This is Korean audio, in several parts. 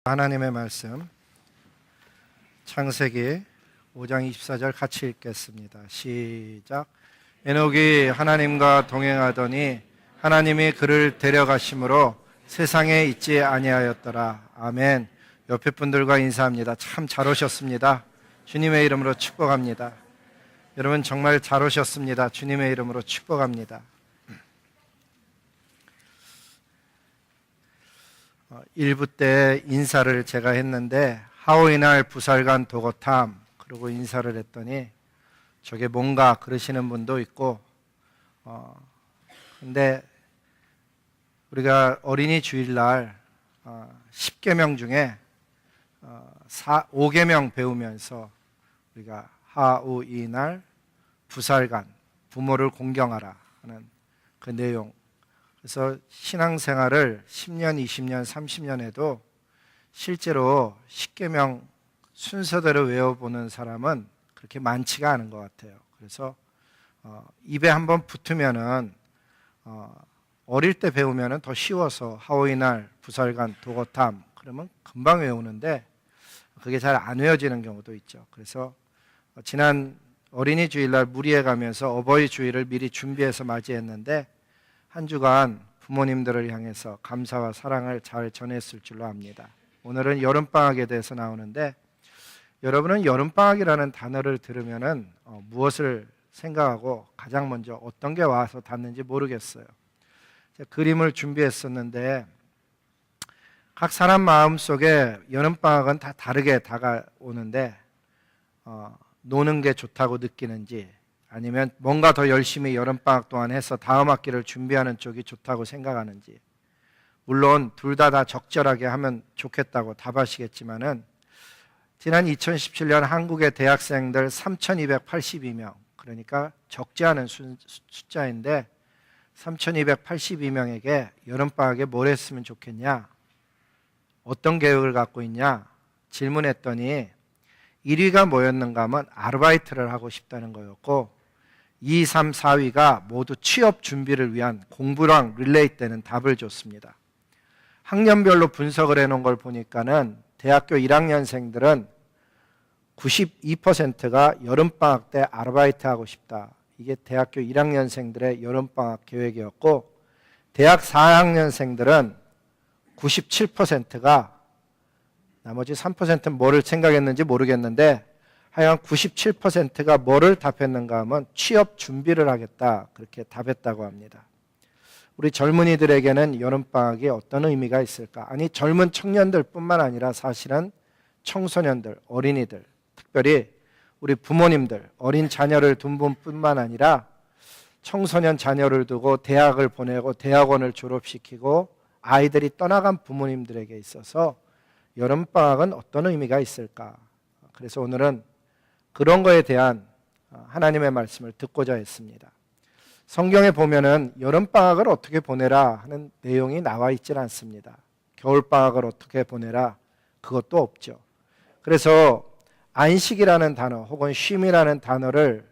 하나님의 말씀 창세기 5장 24절 같이 읽겠습니다. 시작. 에녹이 하나님과 동행하더니 하나님이 그를 데려가심으로 세상에 있지 아니하였더라. 아멘. 옆에 분들과 인사합니다. 참 잘 오셨습니다. 주님의 이름으로 축복합니다. 여러분 정말 잘 오셨습니다. 주님의 이름으로 축복합니다. 1부 때 인사를 제가 했는데 하오이날 부살간 도고탐 그러고 인사를 했더니 저게 뭔가 그러시는 분도 있고 근데 우리가 어린이 주일날 10계명 중에 5계명 배우면서 우리가 하오이날 부살간 부모를 공경하라 하는 그 내용, 그래서 신앙생활을 10년, 20년, 30년 해도 실제로 10계명 순서대로 외워보는 사람은 그렇게 많지가 않은 것 같아요. 그래서 입에 한번 붙으면은 어릴 때 배우면은 더 쉬워서 하오이날, 부살간, 도고탐 그러면 금방 외우는데 그게 잘 안 외워지는 경우도 있죠. 그래서 지난 어린이 주일날 무리에 가면서 어버이 주일을 미리 준비해서 맞이했는데 한 주간 부모님들을 향해서 감사와 사랑을 잘 전했을 줄로 압니다. 오늘은 여름방학에 대해서 나오는데 여러분은 여름방학이라는 단어를 들으면은 무엇을 생각하고 가장 먼저 어떤 게 와서 닿는지 모르겠어요. 제가 그림을 준비했었는데 각 사람 마음속에 여름방학은 다 다르게 다가오는데 노는 게 좋다고 느끼는지 아니면 뭔가 더 열심히 여름방학 동안 해서 다음 학기를 준비하는 쪽이 좋다고 생각하는지, 물론 둘 다 적절하게 하면 좋겠다고 답하시겠지만은 지난 2017년 한국의 대학생들 3,282명, 그러니까 적지 않은 숫자인데 3,282명에게 여름방학에 뭘 했으면 좋겠냐, 어떤 계획을 갖고 있냐 질문했더니 1위가 뭐였는가 하면 아르바이트를 하고 싶다는 거였고 2, 3, 4위가 모두 취업 준비를 위한 공부랑 릴레이되는 답을 줬습니다. 학년별로 분석을 해놓은 걸 보니까는 대학교 1학년생들은 92%가 여름방학 때 아르바이트 하고 싶다. 이게 대학교 1학년생들의 여름방학 계획이었고 대학 4학년생들은 97%가 나머지 3%는 뭐를 생각했는지 모르겠는데 하여간 97%가 뭐를 답했는가 하면 취업 준비를 하겠다 그렇게 답했다고 합니다. 우리 젊은이들에게는 여름방학이 어떤 의미가 있을까? 아니 젊은 청년들뿐만 아니라 사실은 청소년들, 어린이들, 특별히 우리 부모님들, 어린 자녀를 둔 분뿐만 아니라 청소년 자녀를 두고 대학을 보내고 대학원을 졸업시키고 아이들이 떠나간 부모님들에게 있어서 여름방학은 어떤 의미가 있을까? 그래서 오늘은 그런 거에 대한 하나님의 말씀을 듣고자 했습니다. 성경에 보면은 여름방학을 어떻게 보내라 하는 내용이 나와 있질 않습니다. 겨울방학을 어떻게 보내라 그것도 없죠. 그래서 안식이라는 단어 혹은 쉼이라는 단어를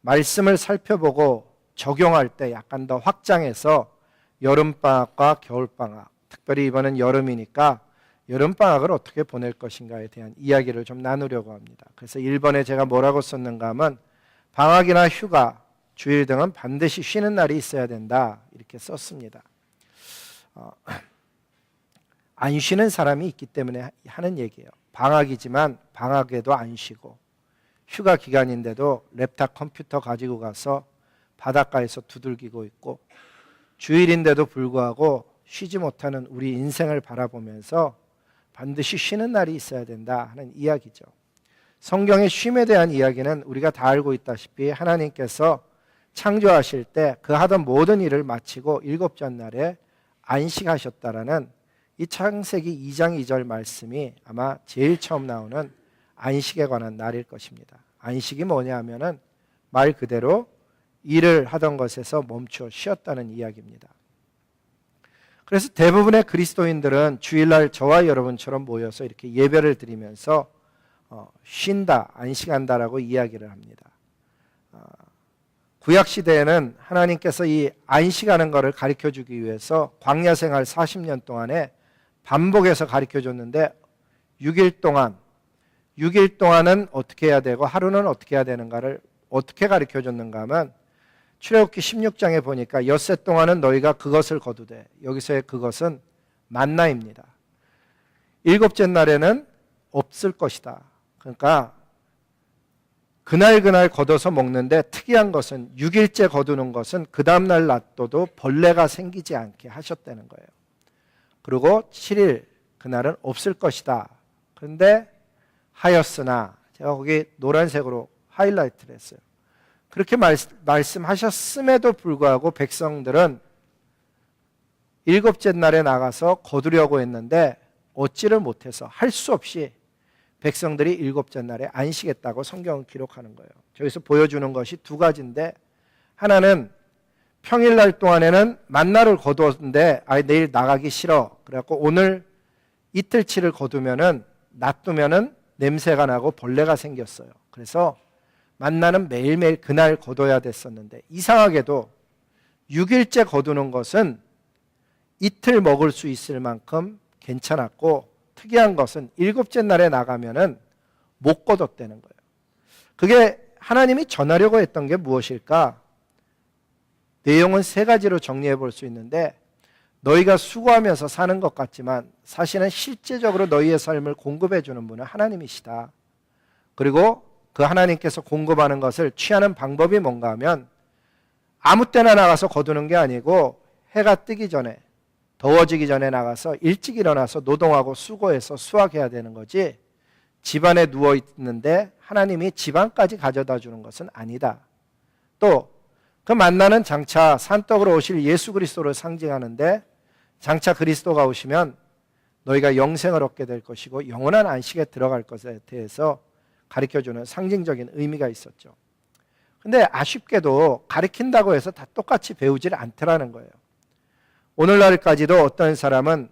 말씀을 살펴보고 적용할 때 약간 더 확장해서 여름방학과 겨울방학, 특별히 이번엔 여름이니까 여름방학을 어떻게 보낼 것인가에 대한 이야기를 좀 나누려고 합니다. 그래서 1번에 제가 뭐라고 썼는가 하면 방학이나 휴가, 주일 등은 반드시 쉬는 날이 있어야 된다 이렇게 썼습니다. 안 쉬는 사람이 있기 때문에 하는 얘기예요. 방학이지만 방학에도 안 쉬고 휴가 기간인데도 랩탑 컴퓨터 가지고 가서 바닷가에서 두들기고 있고 주일인데도 불구하고 쉬지 못하는 우리 인생을 바라보면서 반드시 쉬는 날이 있어야 된다 하는 이야기죠. 성경의 쉼에 대한 이야기는 우리가 다 알고 있다시피 하나님께서 창조하실 때 그 하던 모든 일을 마치고 일곱째 날에 안식하셨다라는 이 창세기 2장 2절 말씀이 아마 제일 처음 나오는 안식에 관한 날일 것입니다. 안식이 뭐냐 하면은 말 그대로 일을 하던 것에서 멈춰 쉬었다는 이야기입니다. 그래서 대부분의 그리스도인들은 주일날 저와 여러분처럼 모여서 이렇게 예배를 드리면서 쉰다, 안식한다라고 이야기를 합니다. 구약시대에는 하나님께서 이 안식하는 것을 가르쳐주기 위해서 광야 생활 40년 동안에 반복해서 가르쳐줬는데 6일 동안은 어떻게 해야 되고 하루는 어떻게 해야 되는가를 어떻게 가르쳐 줬는가 하면 출애굽기 16장에 보니까 엿새 동안은 너희가 그것을 거두되, 여기서의 그것은 만나입니다. 일곱째 날에는 없을 것이다. 그러니까 그날 걷어서 먹는데 특이한 것은 6일째 거두는 것은 그 다음날 놔둬도 벌레가 생기지 않게 하셨다는 거예요. 그리고 7일 그날은 없을 것이다. 그런데 하였으나, 제가 거기 노란색으로 하이라이트를 했어요. 그렇게 말씀하셨음에도 불구하고 백성들은 일곱째 날에 나가서 거두려고 했는데 얻지를 못해서 할 수 없이 백성들이 일곱째 날에 안식했다고 성경은 기록하는 거예요. 저기서 보여주는 것이 두 가지인데, 하나는 평일날 동안에는 만나를 거두었는데 내일 나가기 싫어. 그래갖고 오늘 이틀치를 거두면은 놔두면은 냄새가 나고 벌레가 생겼어요. 그래서 만나는 매일매일 그날 거둬야 됐었는데, 이상하게도 6일째 거두는 것은 이틀 먹을 수 있을 만큼 괜찮았고, 특이한 것은 일곱째 날에 나가면은 못 거뒀다는 거예요. 그게 하나님이 전하려고 했던 게 무엇일까? 내용은 세 가지로 정리해 볼 수 있는데, 너희가 수고하면서 사는 것 같지만 사실은 실제적으로 너희의 삶을 공급해 주는 분은 하나님이시다. 그리고 그 하나님께서 공급하는 것을 취하는 방법이 뭔가 하면 아무 때나 나가서 거두는 게 아니고 해가 뜨기 전에, 더워지기 전에 나가서 일찍 일어나서 노동하고 수고해서 수확해야 되는 거지, 집안에 누워 있는데 하나님이 집안까지 가져다 주는 것은 아니다. 또 그 만나는 장차 산떡으로 오실 예수 그리스도를 상징하는데, 장차 그리스도가 오시면 너희가 영생을 얻게 될 것이고 영원한 안식에 들어갈 것에 대해서 가르쳐주는 상징적인 의미가 있었죠. 근데 아쉽게도 가르친다고 해서 다 똑같이 배우질 않더라는 거예요. 오늘날까지도 어떤 사람은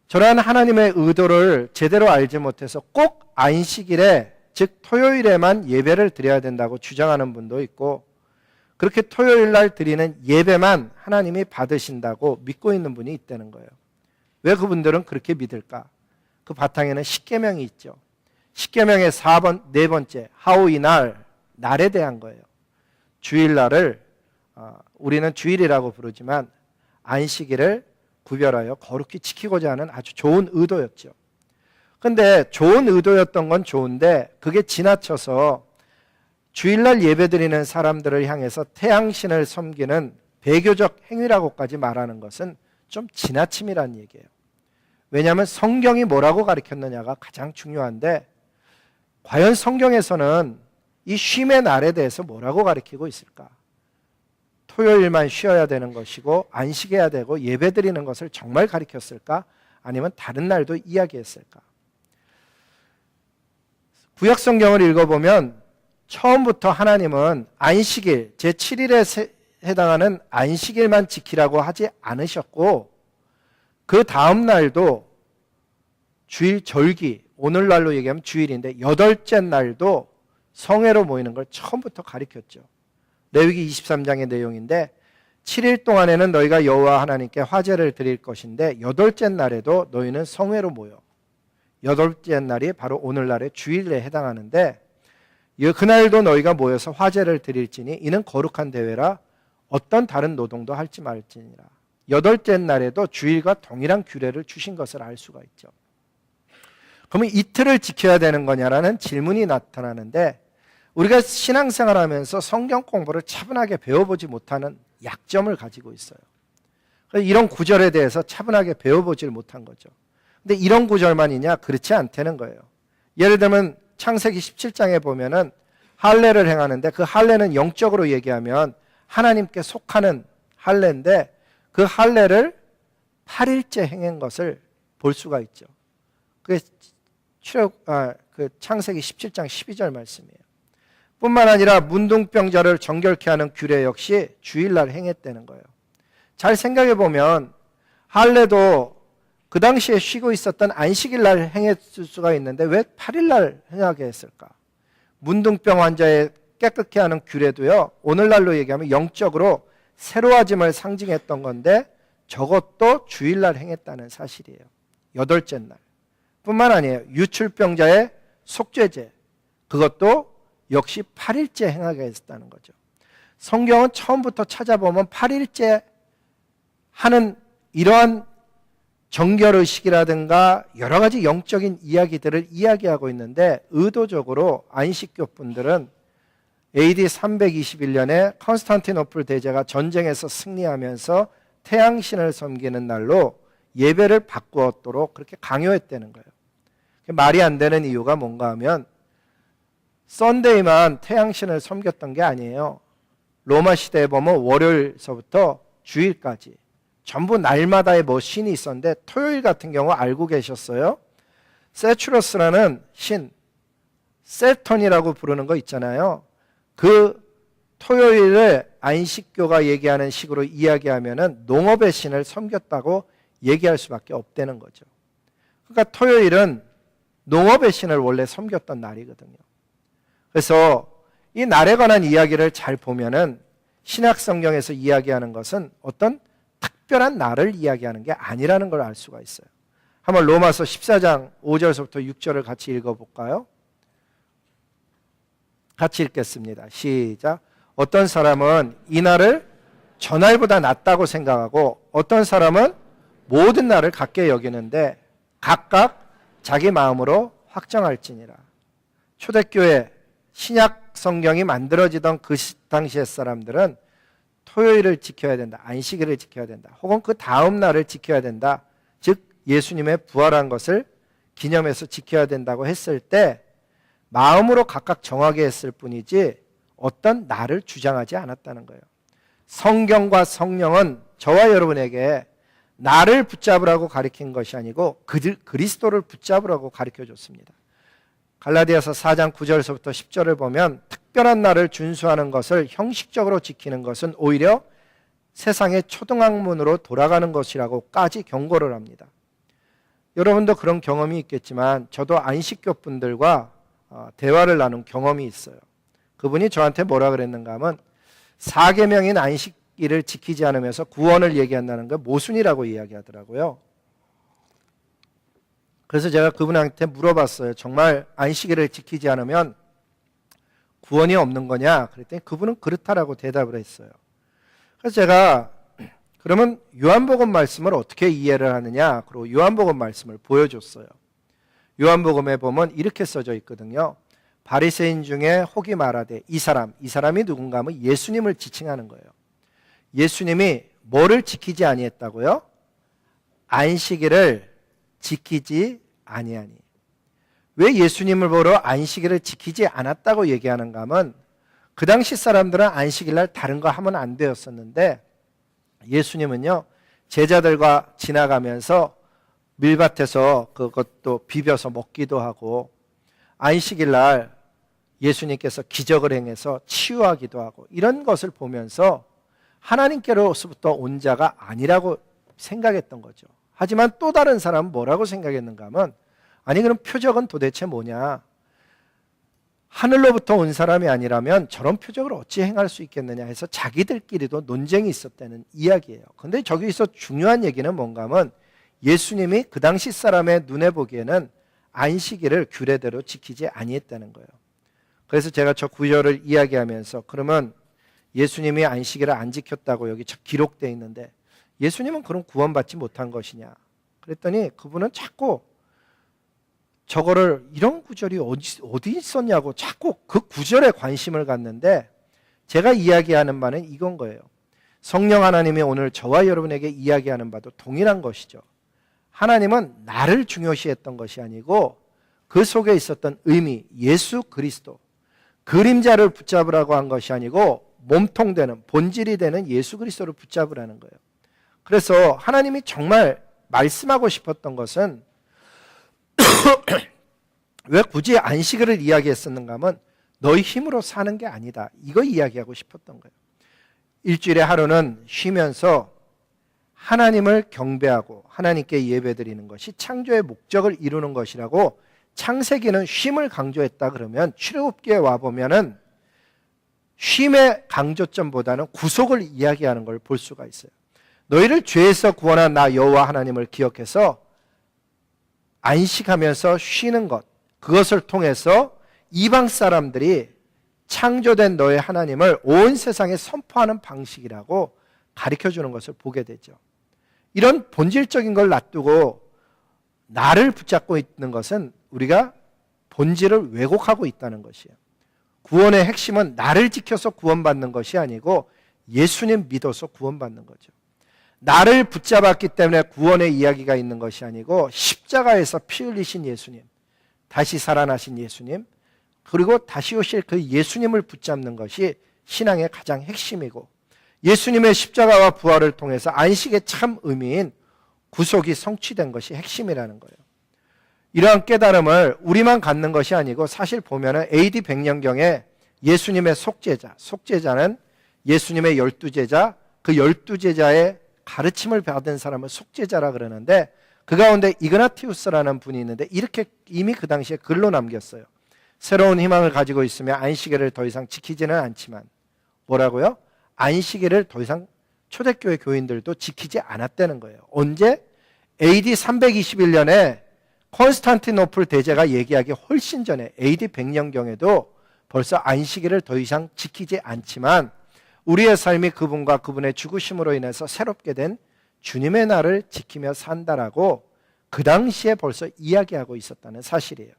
저러한 하나님의 의도를 제대로 알지 못해서 꼭 안식일에, 즉 토요일에만 예배를 드려야 된다고 주장하는 분도 있고, 그렇게 토요일 날 드리는 예배만 하나님이 받으신다고 믿고 있는 분이 있다는 거예요. 왜 그분들은 그렇게 믿을까? 그 바탕에는 십계명이 있죠. 십계명의 네 번째, 하오 이날, 날에 대한 거예요. 주일날을 우리는 주일이라고 부르지만 안식일을 구별하여 거룩히 지키고자 하는 아주 좋은 의도였죠. 그런데 좋은 의도였던 건 좋은데, 그게 지나쳐서 주일날 예배드리는 사람들을 향해서 태양신을 섬기는 배교적 행위라고까지 말하는 것은 좀 지나침이라는 얘기예요. 왜냐하면 성경이 뭐라고 가르쳤느냐가 가장 중요한데, 과연 성경에서는 이 쉼의 날에 대해서 뭐라고 가르치고 있을까? 토요일만 쉬어야 되는 것이고 안식해야 되고 예배드리는 것을 정말 가르쳤을까? 아니면 다른 날도 이야기했을까? 구약 성경을 읽어보면 처음부터 하나님은 안식일, 제7일에 해당하는 안식일만 지키라고 하지 않으셨고, 그 다음 날도 주일 절기, 오늘날로 얘기하면 주일인데 여덟째 날도 성회로 모이는 걸 처음부터 가르쳤죠. 레위기 23장의 내용인데, 7일 동안에는 너희가 여호와 하나님께 화제를 드릴 것인데 여덟째 날에도 너희는 성회로 모여. 여덟째 날이 바로 오늘날의 주일에 해당하는데, 그날도 너희가 모여서 화제를 드릴지니 이는 거룩한 대회라 어떤 다른 노동도 할지 말지니라. 여덟째 날에도 주일과 동일한 규례를 주신 것을 알 수가 있죠. 그러면 이틀을 지켜야 되는 거냐라는 질문이 나타나는데, 우리가 신앙생활하면서 성경 공부를 차분하게 배워보지 못하는 약점을 가지고 있어요. 이런 구절에 대해서 차분하게 배워보질 못한 거죠. 근데 이런 구절만이냐? 그렇지 않다는 거예요. 예를 들면 창세기 17장에 보면은 할례를 행하는데, 그 할례는 영적으로 얘기하면 하나님께 속하는 할례인데, 그 할례를 8일째 행한 것을 볼 수가 있죠. 그게 그 창세기 17장 12절 말씀이에요. 뿐만 아니라 문둥병자를 정결케 하는 규례 역시 주일날 행했다는 거예요. 잘 생각해 보면 할례도 그 당시에 쉬고 있었던 안식일날 행했을 수가 있는데 왜 8일날 행하게 했을까? 문둥병 환자의 깨끗게 하는 규례도요, 오늘날로 얘기하면 영적으로 새로워짐을 상징했던 건데 저것도 주일날 행했다는 사실이에요. 여덟째 날. 뿐만 아니에요. 유출병자의 속죄제, 그것도 역시 8일째 행하게 했다는 거죠. 성경은 처음부터 찾아보면 8일째 하는 이러한 정결의식이라든가 여러 가지 영적인 이야기들을 이야기하고 있는데, 의도적으로 안식교 분들은 AD 321년에 컨스탄티노플 대제가 전쟁에서 승리하면서 태양신을 섬기는 날로 예배를 바꾸었도록 그렇게 강요했다는 거예요. 말이 안 되는 이유가 뭔가 하면 썬데이만 태양신을 섬겼던 게 아니에요. 로마 시대에 보면 월요일서부터 주일까지 전부 날마다의 신이 있었는데, 토요일 같은 경우 알고 계셨어요? 세츄러스라는 신, 세턴이라고 부르는 거 있잖아요. 그 토요일을 안식교가 얘기하는 식으로 이야기하면은 농업의 신을 섬겼다고 얘기할 수밖에 없다는 거죠. 그러니까 토요일은 농업의 신을 원래 섬겼던 날이거든요. 그래서 이 날에 관한 이야기를 잘 보면은 신약 성경에서 이야기하는 것은 어떤 특별한 날을 이야기하는 게 아니라는 걸 알 수가 있어요. 한번 로마서 14장 5절부터 6절을 같이 읽어볼까요? 같이 읽겠습니다. 시작. 어떤 사람은 이 날을 전날보다 낫다고 생각하고 어떤 사람은 모든 날을 같게 여기는데 각각 자기 마음으로 확정할지니라. 초대교회 신약 성경이 만들어지던 그 당시의 사람들은 토요일을 지켜야 된다, 안식일을 지켜야 된다, 혹은 그 다음 날을 지켜야 된다, 즉 예수님의 부활한 것을 기념해서 지켜야 된다고 했을 때 마음으로 각각 정하게 했을 뿐이지 어떤 날을 주장하지 않았다는 거예요. 성경과 성령은 저와 여러분에게 나를 붙잡으라고 가르친 것이 아니고 그리스도를 붙잡으라고 가르쳐줬습니다. 갈라디아서 4장 9절에서부터 10절을 보면 특별한 날을 준수하는 것을 형식적으로 지키는 것은 오히려 세상의 초등학문으로 돌아가는 것이라고까지 경고를 합니다. 여러분도 그런 경험이 있겠지만 저도 안식교 분들과 대화를 나눈 경험이 있어요. 그분이 저한테 뭐라 그랬는가 하면 사계명인 안식일을 지키지 않으면서 구원을 얘기한다는 걸 모순이라고 이야기하더라고요. 그래서 제가 그분한테 물어봤어요. 정말 안식일을 지키지 않으면 구원이 없는 거냐? 그랬더니 그분은 그렇다라고 대답을 했어요. 그래서 제가 그러면 요한복음 말씀을 어떻게 이해를 하느냐? 그리고 요한복음 말씀을 보여줬어요. 요한복음에 보면 이렇게 써져 있거든요. 바리새인 중에 혹이 말하되 이 사람이 누군가 하면 예수님을 지칭하는 거예요. 예수님이 뭐를 지키지 아니했다고요? 안식일을 지키지 아니하니. 왜 예수님을 보러 안식일을 지키지 않았다고 얘기하는가 하면 그 당시 사람들은 안식일날 다른 거 하면 안 되었었는데 예수님은요 제자들과 지나가면서 밀밭에서 그것도 비벼서 먹기도 하고 안식일날 예수님께서 기적을 행해서 치유하기도 하고 이런 것을 보면서 하나님께로부터 온 자가 아니라고 생각했던 거죠. 하지만 또 다른 사람은 뭐라고 생각했는가 하면 아니 그럼 표적은 도대체 뭐냐? 하늘로부터 온 사람이 아니라면 저런 표적을 어찌 행할 수 있겠느냐 해서 자기들끼리도 논쟁이 있었다는 이야기예요. 그런데 저기서 중요한 얘기는 뭔가 하면 예수님이 그 당시 사람의 눈에 보기에는 안식일을 규례대로 지키지 아니했다는 거예요. 그래서 제가 저 구절을 이야기하면서 그러면 예수님이 안식일을 안 지켰다고 여기 기록되어 있는데 예수님은 그럼 구원받지 못한 것이냐? 그랬더니 그분은 자꾸 저거를 이런 구절이 어디 있었냐고 자꾸 그 구절에 관심을 갖는데 제가 이야기하는 바는 이건 거예요. 성령 하나님이 오늘 저와 여러분에게 이야기하는 바도 동일한 것이죠. 하나님은 나를 중요시했던 것이 아니고 그 속에 있었던 의미, 예수 그리스도, 그림자를 붙잡으라고 한 것이 아니고 몸통되는 본질이 되는 예수 그리스도를 붙잡으라는 거예요. 그래서 하나님이 정말 말씀하고 싶었던 것은 왜 굳이 안식일을 이야기했었는가 하면 너희 힘으로 사는 게 아니다. 이거 이야기하고 싶었던 거예요. 일주일에 하루는 쉬면서 하나님을 경배하고 하나님께 예배드리는 것이 창조의 목적을 이루는 것이라고 창세기는 쉼을 강조했다 그러면 출애굽기에 와보면은 쉼의 강조점보다는 구속을 이야기하는 걸 볼 수가 있어요. 너희를 죄에서 구원한 나 여호와 하나님을 기억해서 안식하면서 쉬는 것, 그것을 통해서 이방 사람들이 창조된 너의 하나님을 온 세상에 선포하는 방식이라고 가르쳐주는 것을 보게 되죠. 이런 본질적인 걸 놔두고 나를 붙잡고 있는 것은 우리가 본질을 왜곡하고 있다는 것이에요. 구원의 핵심은 나를 지켜서 구원받는 것이 아니고 예수님 믿어서 구원받는 거죠. 나를 붙잡았기 때문에 구원의 이야기가 있는 것이 아니고 십자가에서 피 흘리신 예수님, 다시 살아나신 예수님, 그리고 다시 오실 그 예수님을 붙잡는 것이 신앙의 가장 핵심이고, 예수님의 십자가와 부활을 통해서 안식의 참 의미인 구속이 성취된 것이 핵심이라는 거예요. 이러한 깨달음을 우리만 갖는 것이 아니고 사실 보면은 AD 100년경에 예수님의 속죄자는 예수님의 12제자, 그 12제자의 가르침을 받은 사람을 속죄자라 그러는데, 그 가운데 이그나티우스라는 분이 있는데 이렇게 이미 그 당시에 글로 남겼어요. 새로운 희망을 가지고 있으며 안식일을 더 이상 지키지는 않지만, 뭐라고요? 안식일을 더 이상 초대교회 교인들도 지키지 않았다는 거예요. 언제? AD 321년에 콘스탄티노플 대제가 얘기하기 훨씬 전에 AD 100년경에도 벌써 안식일을 더 이상 지키지 않지만 우리의 삶이 그분과 그분의 죽으심으로 인해서 새롭게 된 주님의 날을 지키며 산다라고 그 당시에 벌써 이야기하고 있었다는 사실이에요.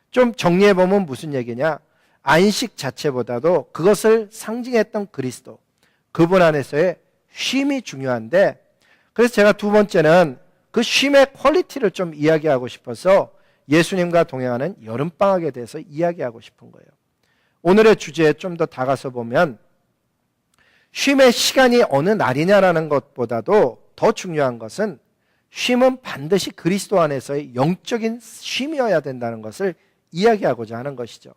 좀 정리해보면 무슨 얘기냐? 안식 자체보다도 그것을 상징했던 그리스도, 그분 안에서의 쉼이 중요한데, 그래서 제가 두 번째는 그 쉼의 퀄리티를 좀 이야기하고 싶어서 예수님과 동행하는 여름방학에 대해서 이야기하고 싶은 거예요. 오늘의 주제에 좀 더 다가서 보면 쉼의 시간이 어느 날이냐라는 것보다도 더 중요한 것은 쉼은 반드시 그리스도 안에서의 영적인 쉼이어야 된다는 것을 이야기하고자 하는 것이죠.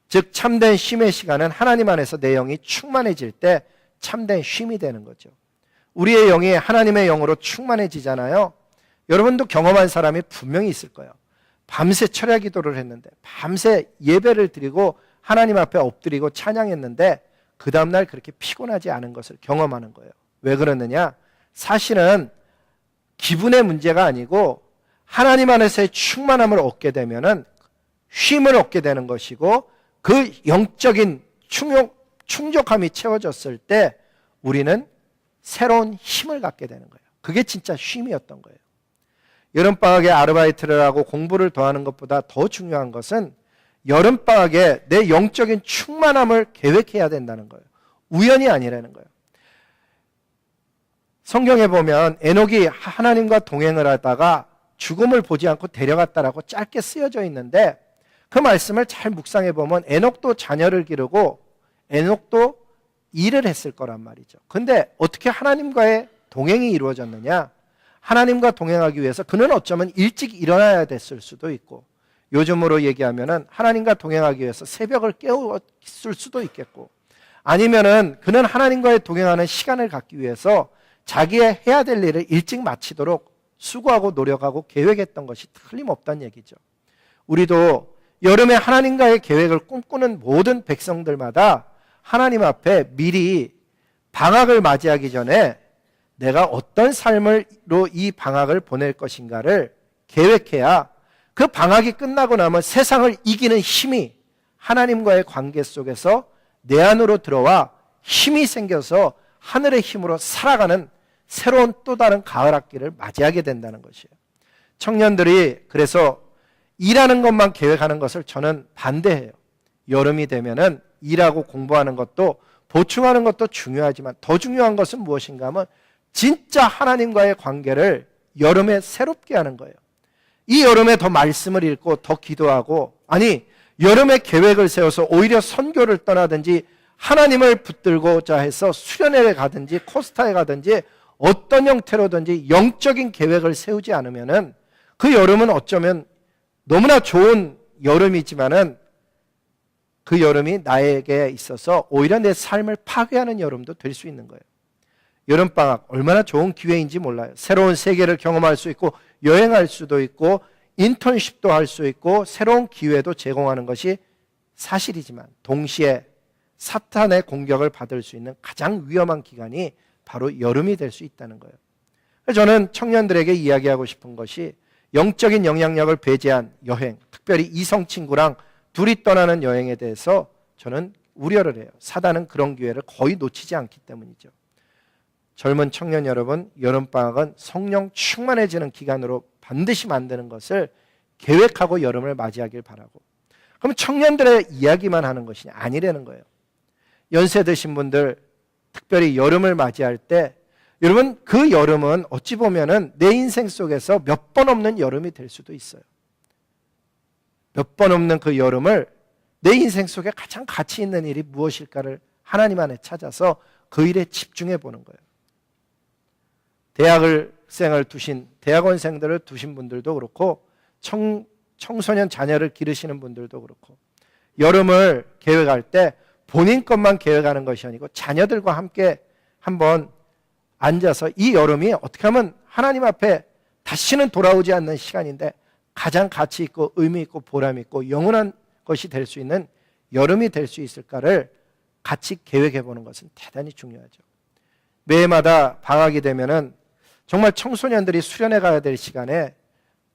즉 참된 쉼의 시간은 하나님 안에서 내 영이 충만해질 때 참된 쉼이 되는 거죠. 우리의 영이 하나님의 영으로 충만해지잖아요. 여러분도 경험한 사람이 분명히 있을 거예요. 밤새 철야 기도를 했는데, 밤새 예배를 드리고 하나님 앞에 엎드리고 찬양했는데 그 다음날 그렇게 피곤하지 않은 것을 경험하는 거예요. 왜 그러느냐? 사실은 기분의 문제가 아니고 하나님 안에서의 충만함을 얻게 되면은 쉼을 얻게 되는 것이고, 그 영적인 충족함이 채워졌을 때 우리는 새로운 힘을 갖게 되는 거예요. 그게 진짜 쉼이었던 거예요. 여름방학에 아르바이트를 하고 공부를 더 하는 것보다 더 중요한 것은 여름방학에 내 영적인 충만함을 계획해야 된다는 거예요. 우연이 아니라는 거예요. 성경에 보면 에녹이 하나님과 동행을 하다가 죽음을 보지 않고 데려갔다라고 짧게 쓰여져 있는데, 그 말씀을 잘 묵상해 보면 에녹도 자녀를 기르고 에녹도 일을 했을 거란 말이죠. 근데 어떻게 하나님과의 동행이 이루어졌느냐? 하나님과 동행하기 위해서 그는 어쩌면 일찍 일어나야 됐을 수도 있고, 요즘으로 얘기하면은 하나님과 동행하기 위해서 새벽을 깨웠을 수도 있겠고, 아니면은 그는 하나님과의 동행하는 시간을 갖기 위해서 자기의 해야 될 일을 일찍 마치도록 수고하고 노력하고 계획했던 것이 틀림없다는 얘기죠. 우리도 여름에 하나님과의 계획을 꿈꾸는 모든 백성들마다 하나님 앞에 미리 방학을 맞이하기 전에 내가 어떤 삶으로 이 방학을 보낼 것인가를 계획해야 그 방학이 끝나고 나면 세상을 이기는 힘이 하나님과의 관계 속에서 내 안으로 들어와 힘이 생겨서 하늘의 힘으로 살아가는 새로운 또 다른 가을 학기를 맞이하게 된다는 것이에요. 청년들이 그래서 일하는 것만 계획하는 것을 저는 반대해요. 여름이 되면은 일하고 공부하는 것도 보충하는 것도 중요하지만 더 중요한 것은 무엇인가 하면 진짜 하나님과의 관계를 여름에 새롭게 하는 거예요. 이 여름에 더 말씀을 읽고 더 기도하고, 아니 여름에 계획을 세워서 오히려 선교를 떠나든지 하나님을 붙들고자 해서 수련회에 가든지 코스타에 가든지 어떤 형태로든지 영적인 계획을 세우지 않으면은 그 여름은 어쩌면 너무나 좋은 여름이지만은 그 여름이 나에게 있어서 오히려 내 삶을 파괴하는 여름도 될 수 있는 거예요. 여름방학 얼마나 좋은 기회인지 몰라요. 새로운 세계를 경험할 수 있고 여행할 수도 있고 인턴십도 할 수 있고 새로운 기회도 제공하는 것이 사실이지만 동시에 사탄의 공격을 받을 수 있는 가장 위험한 기간이 바로 여름이 될 수 있다는 거예요. 저는 청년들에게 이야기하고 싶은 것이 영적인 영향력을 배제한 여행, 특별히 이성 친구랑 둘이 떠나는 여행에 대해서 저는 우려를 해요. 사단은 그런 기회를 거의 놓치지 않기 때문이죠. 젊은 청년 여러분, 여름방학은 성령 충만해지는 기간으로 반드시 만드는 것을 계획하고 여름을 맞이하길 바라고. 그럼 청년들의 이야기만 하는 것이 아니라는 거예요. 연세 드신 분들, 특별히 여름을 맞이할 때 여러분, 그 여름은 어찌 보면은 내 인생 속에서 몇 번 없는 여름이 될 수도 있어요. 몇 번 없는 그 여름을 내 인생 속에 가장 가치 있는 일이 무엇일까를 하나님 안에 찾아서 그 일에 집중해 보는 거예요. 대학원생들을 두신 분들도 그렇고 청소년 자녀를 기르시는 분들도 그렇고 여름을 계획할 때 본인 것만 계획하는 것이 아니고 자녀들과 함께 한번 앉아서 이 여름이 어떻게 하면 하나님 앞에 다시는 돌아오지 않는 시간인데 가장 가치 있고 의미 있고 보람 있고 영원한 것이 될 수 있는 여름이 될 수 있을까를 같이 계획해 보는 것은 대단히 중요하죠. 매해마다 방학이 되면은 정말 청소년들이 수련회 가야 될 시간에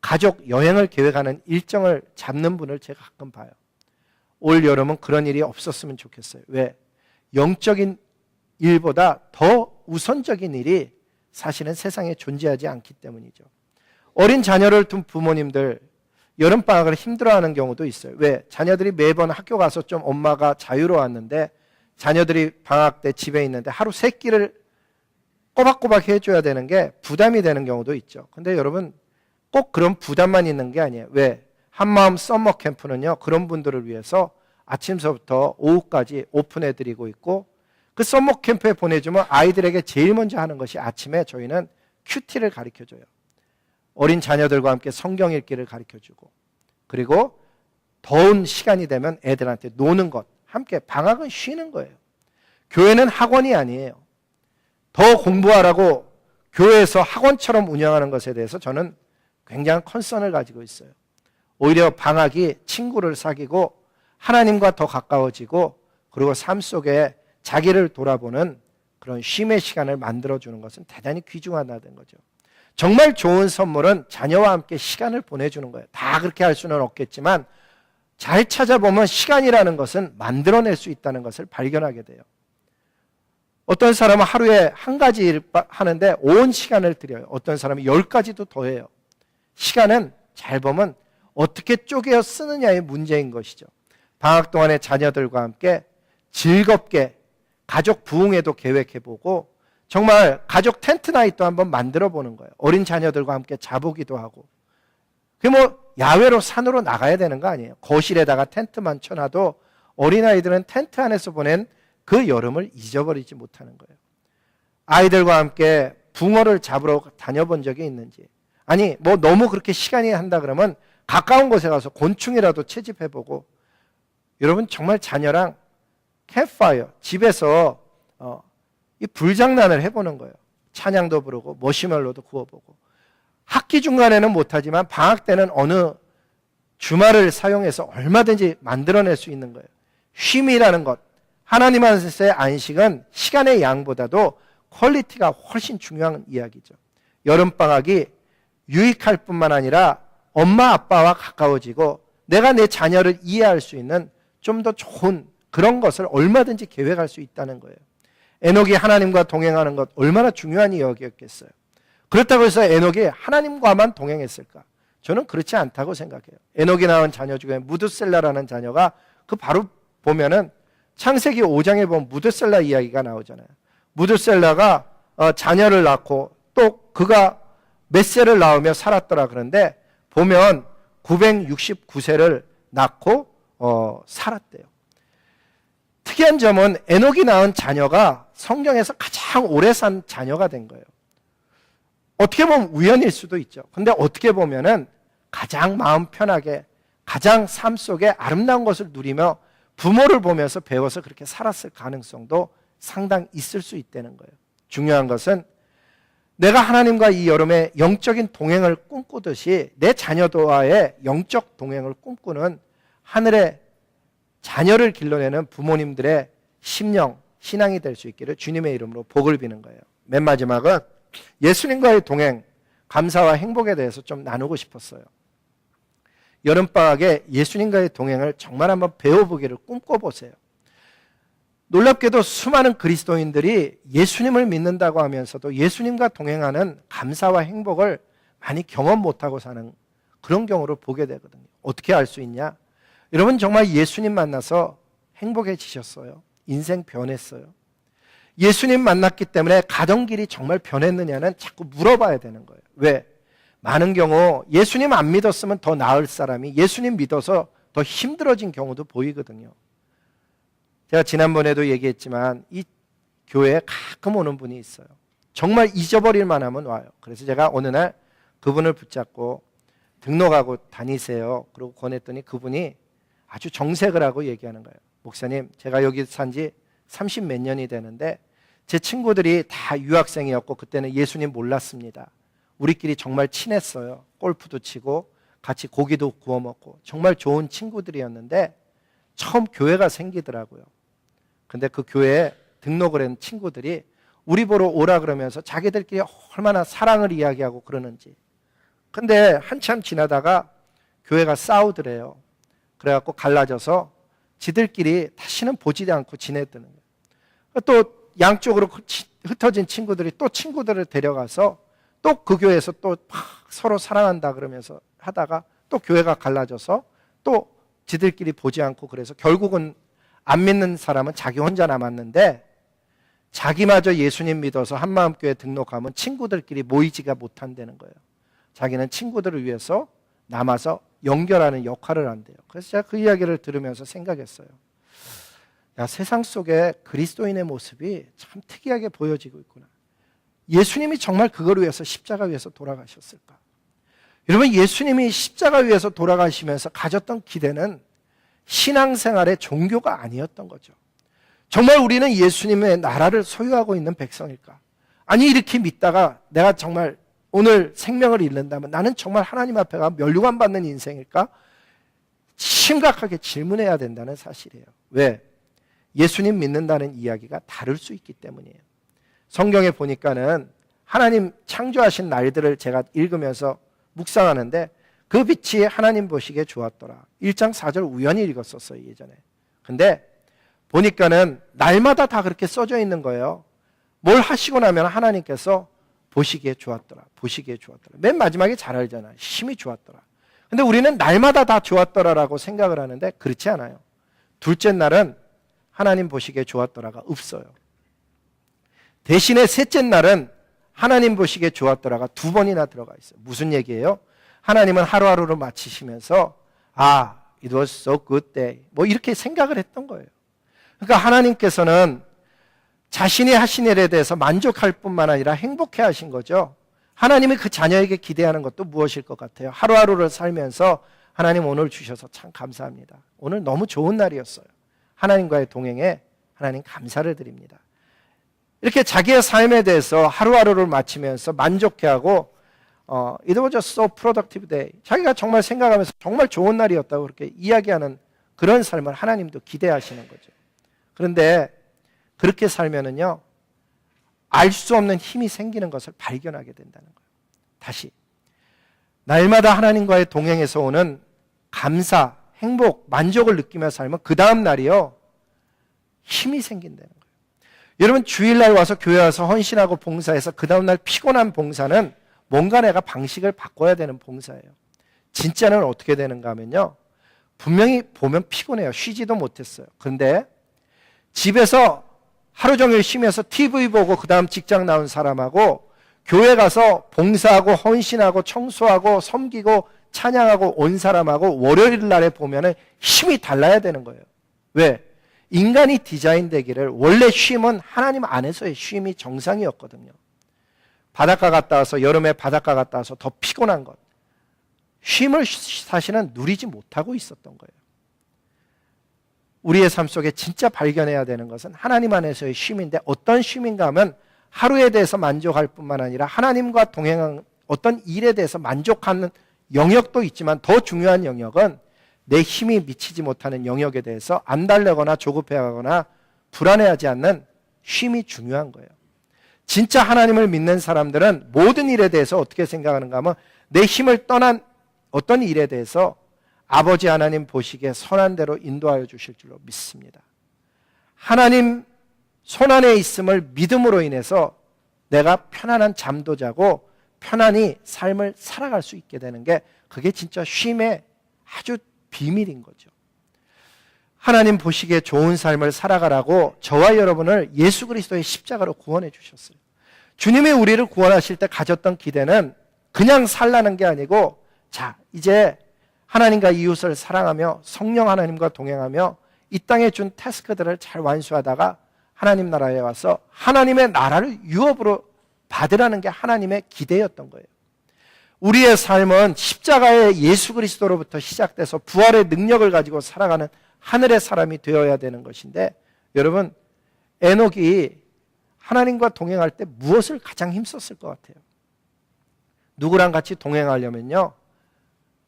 가족 여행을 계획하는 일정을 잡는 분을 제가 가끔 봐요. 올 여름은 그런 일이 없었으면 좋겠어요. 왜? 영적인 일보다 더 우선적인 일이 사실은 세상에 존재하지 않기 때문이죠. 어린 자녀를 둔 부모님들 여름방학을 힘들어하는 경우도 있어요. 왜? 자녀들이 매번 학교 가서 좀 엄마가 자유로웠는데 자녀들이 방학 때 집에 있는데 하루 3끼를 꼬박꼬박 해줘야 되는 게 부담이 되는 경우도 있죠. 근데 여러분 꼭 그런 부담만 있는 게 아니에요. 왜? 한마음 썸머 캠프는요, 그런 분들을 위해서 아침서부터 오후까지 오픈해드리고 있고 그 썸머 캠프에 보내주면 아이들에게 제일 먼저 하는 것이 아침에 저희는 큐티를 가르쳐줘요. 어린 자녀들과 함께 성경 읽기를 가르쳐주고 그리고 더운 시간이 되면 애들한테 노는 것, 함께 방학은 쉬는 거예요. 교회는 학원이 아니에요. 더 공부하라고 교회에서 학원처럼 운영하는 것에 대해서 저는 굉장한 컨선을 가지고 있어요. 오히려 방학이 친구를 사귀고 하나님과 더 가까워지고 그리고 삶 속에 자기를 돌아보는 그런 쉼의 시간을 만들어주는 것은 대단히 귀중하다는 거죠. 정말 좋은 선물은 자녀와 함께 시간을 보내주는 거예요. 다 그렇게 할 수는 없겠지만 잘 찾아보면 시간이라는 것은 만들어낼 수 있다는 것을 발견하게 돼요. 어떤 사람은 하루에 한 가지 일 하는데 온 시간을 들여요. 어떤 사람은 10가지도 더 해요. 시간은 잘 보면 어떻게 쪼개어 쓰느냐의 문제인 것이죠. 방학 동안에 자녀들과 함께 즐겁게 가족 부흥회도 계획해보고 정말 가족 텐트 나잇도 한번 만들어 보는 거예요. 어린 자녀들과 함께 자보기도 하고. 그게 뭐 야외로 산으로 나가야 되는 거 아니에요. 거실에다가 텐트만 쳐놔도 어린아이들은 텐트 안에서 보낸 그 여름을 잊어버리지 못하는 거예요. 아이들과 함께 붕어를 잡으러 다녀본 적이 있는지, 아니 뭐 너무 그렇게 시간이 한다 그러면 가까운 곳에 가서 곤충이라도 채집해보고, 여러분 정말 자녀랑 캠프파이어 집에서 이 불장난을 해보는 거예요. 찬양도 부르고 머시멜로도 구워보고. 학기 중간에는 못하지만 방학 때는 어느 주말을 사용해서 얼마든지 만들어낼 수 있는 거예요. 쉼이라는 것, 하나님 안에서의 안식은 시간의 양보다도 퀄리티가 훨씬 중요한 이야기죠. 여름방학이 유익할 뿐만 아니라 엄마 아빠와 가까워지고 내가 내 자녀를 이해할 수 있는 좀 더 좋은 그런 것을 얼마든지 계획할 수 있다는 거예요. 에녹이 하나님과 동행하는 것 얼마나 중요한 이야기였겠어요. 그렇다고 해서 에녹이 하나님과만 동행했을까? 저는 그렇지 않다고 생각해요. 에녹이 낳은 자녀 중에 무드셀라라는 자녀가 그 바로 보면은 창세기 5장에 보면 무드셀라 이야기가 나오잖아요. 무드셀라가 자녀를 낳고 또 그가 몇 세를 낳으며 살았더라 그런데 보면 969세를 낳고 살았대요. 특이한 점은 에녹이 낳은 자녀가 성경에서 가장 오래 산 자녀가 된 거예요. 어떻게 보면 우연일 수도 있죠. 근데 어떻게 보면은 가장 마음 편하게 가장 삶 속에 아름다운 것을 누리며 부모를 보면서 배워서 그렇게 살았을 가능성도 상당히 있을 수 있다는 거예요. 중요한 것은 내가 하나님과 이 여름에 영적인 동행을 꿈꾸듯이 내 자녀와의 영적 동행을 꿈꾸는 하늘의 자녀를 길러내는 부모님들의 심령, 신앙이 될 수 있기를 주님의 이름으로 복을 비는 거예요. 맨 마지막은 예수님과의 동행, 감사와 행복에 대해서 좀 나누고 싶었어요. 여름방학에 예수님과의 동행을 정말 한번 배워보기를 꿈꿔보세요. 놀랍게도 수많은 그리스도인들이 예수님을 믿는다고 하면서도 예수님과 동행하는 감사와 행복을 많이 경험 못하고 사는 그런 경우를 보게 되거든요. 어떻게 알 수 있냐? 여러분 정말 예수님 만나서 행복해지셨어요? 인생 변했어요? 예수님 만났기 때문에 가던 길이 정말 변했느냐는 자꾸 물어봐야 되는 거예요. 왜? 많은 경우 예수님 안 믿었으면 더 나을 사람이 예수님 믿어서 더 힘들어진 경우도 보이거든요. 제가 지난번에도 얘기했지만 이 교회에 가끔 오는 분이 있어요. 정말 잊어버릴 만하면 와요. 그래서 제가 어느 날 그분을 붙잡고 등록하고 다니세요. 그러고 권했더니 그분이 아주 정색을 하고 얘기하는 거예요. 목사님, 제가 여기 산지 30 몇 년이 되는데 제 친구들이 다 유학생이었고 그때는 예수님 몰랐습니다. 우리끼리 정말 친했어요. 골프도 치고 같이 고기도 구워 먹고 정말 좋은 친구들이었는데 처음 교회가 생기더라고요. 근데 그 교회에 등록을 한 친구들이 우리 보러 오라 그러면서 자기들끼리 얼마나 사랑을 이야기하고 그러는지. 근데 한참 지나다가 교회가 싸우더래요. 그래갖고 갈라져서 지들끼리 다시는 보지 않고 지냈다는 거예요. 또 양쪽으로 흩어진 친구들이 또 친구들을 데려가서 또 그 교회에서 또 막 서로 사랑한다 그러면서 하다가 또 교회가 갈라져서 또 지들끼리 보지 않고 그래서 결국은 안 믿는 사람은 자기 혼자 남았는데 자기마저 예수님 믿어서 한마음교회 등록하면 친구들끼리 모이지가 못한다는 거예요. 자기는 친구들을 위해서 남아서 연결하는 역할을 한대요. 그래서 제가 그 이야기를 들으면서 생각했어요. 야, 세상 속에 그리스도인의 모습이 참 특이하게 보여지고 있구나. 예수님이 정말 그걸 위해서 십자가 위에서 돌아가셨을까? 여러분, 예수님이 십자가 위에서 돌아가시면서 가졌던 기대는 신앙생활의 종교가 아니었던 거죠. 정말 우리는 예수님의 나라를 소유하고 있는 백성일까? 아니, 이렇게 믿다가 내가 정말 오늘 생명을 잃는다면 나는 정말 하나님 앞에 가 멸류관 받는 인생일까? 심각하게 질문해야 된다는 사실이에요. 왜? 예수님 믿는다는 이야기가 다를 수 있기 때문이에요. 성경에 보니까는 하나님 창조하신 날들을 제가 읽으면서 묵상하는데 그 빛이 하나님 보시기에 좋았더라. 1장 4절 우연히 읽었었어요, 예전에. 근데 보니까는 날마다 다 그렇게 써져 있는 거예요. 뭘 하시고 나면 하나님께서 보시기에 좋았더라. 보시기에 좋았더라. 맨 마지막에 잘 알잖아요. 힘이 좋았더라. 근데 우리는 날마다 다 좋았더라라고 생각을 하는데 그렇지 않아요. 둘째 날은 하나님 보시기에 좋았더라가 없어요. 대신에 셋째 날은 하나님 보시기에 좋았더라가 2번이나 들어가 있어요. 무슨 얘기예요? 하나님은 하루하루를 마치시면서 it was so good day 뭐 이렇게 생각을 했던 거예요. 그러니까 하나님께서는 자신이 하신 일에 대해서 만족할 뿐만 아니라 행복해 하신 거죠. 하나님이 그 자녀에게 기대하는 것도 무엇일 것 같아요? 하루하루를 살면서 하나님 오늘 주셔서 참 감사합니다. 오늘 너무 좋은 날이었어요. 하나님과의 동행에 하나님 감사를 드립니다. 이렇게 자기의 삶에 대해서 하루하루를 마치면서 만족해하고 it was just so productive day. 자기가 정말 생각하면서 정말 좋은 날이었다고 그렇게 이야기하는 그런 삶을 하나님도 기대하시는 거죠. 그런데 그렇게 살면은요, 알 수 없는 힘이 생기는 것을 발견하게 된다는 거예요. 다시 날마다 하나님과의 동행에서 오는 감사, 행복, 만족을 느끼며 살면 그 다음 날이요, 힘이 생긴다는 거예요. 여러분, 주일날 와서 교회 와서 헌신하고 봉사해서 그 다음 날 피곤한 봉사는 뭔가 내가 방식을 바꿔야 되는 봉사예요. 진짜는 어떻게 되는가 하면요, 분명히 보면 피곤해요. 쉬지도 못했어요. 그런데 집에서 하루 종일 쉬면서 TV 보고 그 다음 직장 나온 사람하고 교회 가서 봉사하고 헌신하고 청소하고 섬기고 찬양하고 온 사람하고 월요일 날에 보면은 힘이 달라야 되는 거예요. 왜? 인간이 디자인되기를 원래 쉼은 하나님 안에서의 쉼이 정상이었거든요. 바닷가 갔다 와서 여름에 바닷가 갔다 와서 더 피곤한 것, 쉼을 사실은 누리지 못하고 있었던 거예요. 우리의 삶 속에 진짜 발견해야 되는 것은 하나님 안에서의 쉼인데 어떤 쉼인가 하면 하루에 대해서 만족할 뿐만 아니라 하나님과 동행한 어떤 일에 대해서 만족하는 영역도 있지만 더 중요한 영역은 내 힘이 미치지 못하는 영역에 대해서 안달내거나 조급해하거나 불안해하지 않는 쉼이 중요한 거예요. 진짜 하나님을 믿는 사람들은 모든 일에 대해서 어떻게 생각하는가 하면 내 힘을 떠난 어떤 일에 대해서 아버지 하나님 보시기에 선한 대로 인도하여 주실 줄로 믿습니다. 하나님 손안에 있음을 믿음으로 인해서 내가 편안한 잠도 자고 편안히 삶을 살아갈 수 있게 되는 게 그게 진짜 쉼의 아주 비밀인 거죠. 하나님 보시기에 좋은 삶을 살아가라고 저와 여러분을 예수 그리스도의 십자가로 구원해 주셨어요. 주님이 우리를 구원하실 때 가졌던 기대는 그냥 살라는 게 아니고 자, 이제 하나님과 이웃을 사랑하며 성령 하나님과 동행하며 이 땅에 준 태스크들을 잘 완수하다가 하나님 나라에 와서 하나님의 나라를 유업으로 받으라는 게 하나님의 기대였던 거예요. 우리의 삶은 십자가의 예수 그리스도로부터 시작돼서 부활의 능력을 가지고 살아가는 하늘의 사람이 되어야 되는 것인데 여러분 에녹이 하나님과 동행할 때 무엇을 가장 힘썼을 것 같아요? 누구랑 같이 동행하려면요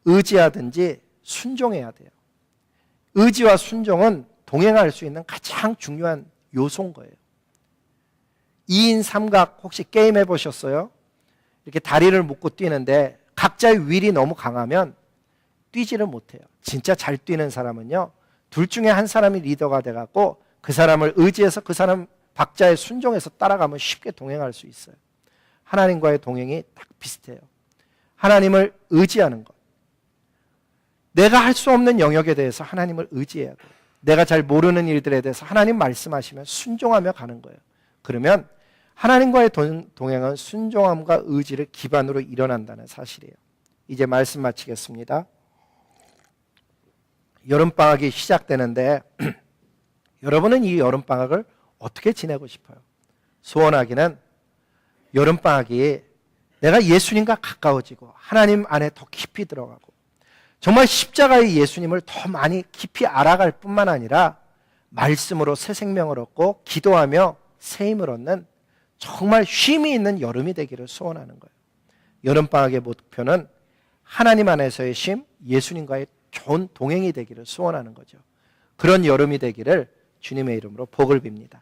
의지하든지 순종해야 돼요. 의지와 순종은 동행할 수 있는 가장 중요한 요소인 거예요. 2인 삼각 혹시 게임 해보셨어요? 이렇게 다리를 묶고 뛰는데 각자의 윌이 너무 강하면 뛰지를 못해요. 진짜 잘 뛰는 사람은요 둘 중에 한 사람이 리더가 돼갖고 그 사람을 의지해서 그 사람 박자에 순종해서 따라가면 쉽게 동행할 수 있어요. 하나님과의 동행이 딱 비슷해요. 하나님을 의지하는 것. 내가 할 수 없는 영역에 대해서 하나님을 의지해야 돼요. 내가 잘 모르는 일들에 대해서 하나님 말씀하시면 순종하며 가는 거예요. 그러면 하나님과의 동행은 순종함과 의지를 기반으로 일어난다는 사실이에요. 이제 말씀 마치겠습니다. 여름방학이 시작되는데 여러분은 이 여름방학을 어떻게 지내고 싶어요? 소원하기는 여름방학이 내가 예수님과 가까워지고 하나님 안에 더 깊이 들어가고 정말 십자가의 예수님을 더 많이 깊이 알아갈 뿐만 아니라 말씀으로 새 생명을 얻고 기도하며 새 힘을 얻는 정말 쉼이 있는 여름이 되기를 소원하는 거예요. 여름방학의 목표는 하나님 안에서의 쉼, 예수님과의 좋은 동행이 되기를 소원하는 거죠. 그런 여름이 되기를 주님의 이름으로 복을 빕니다.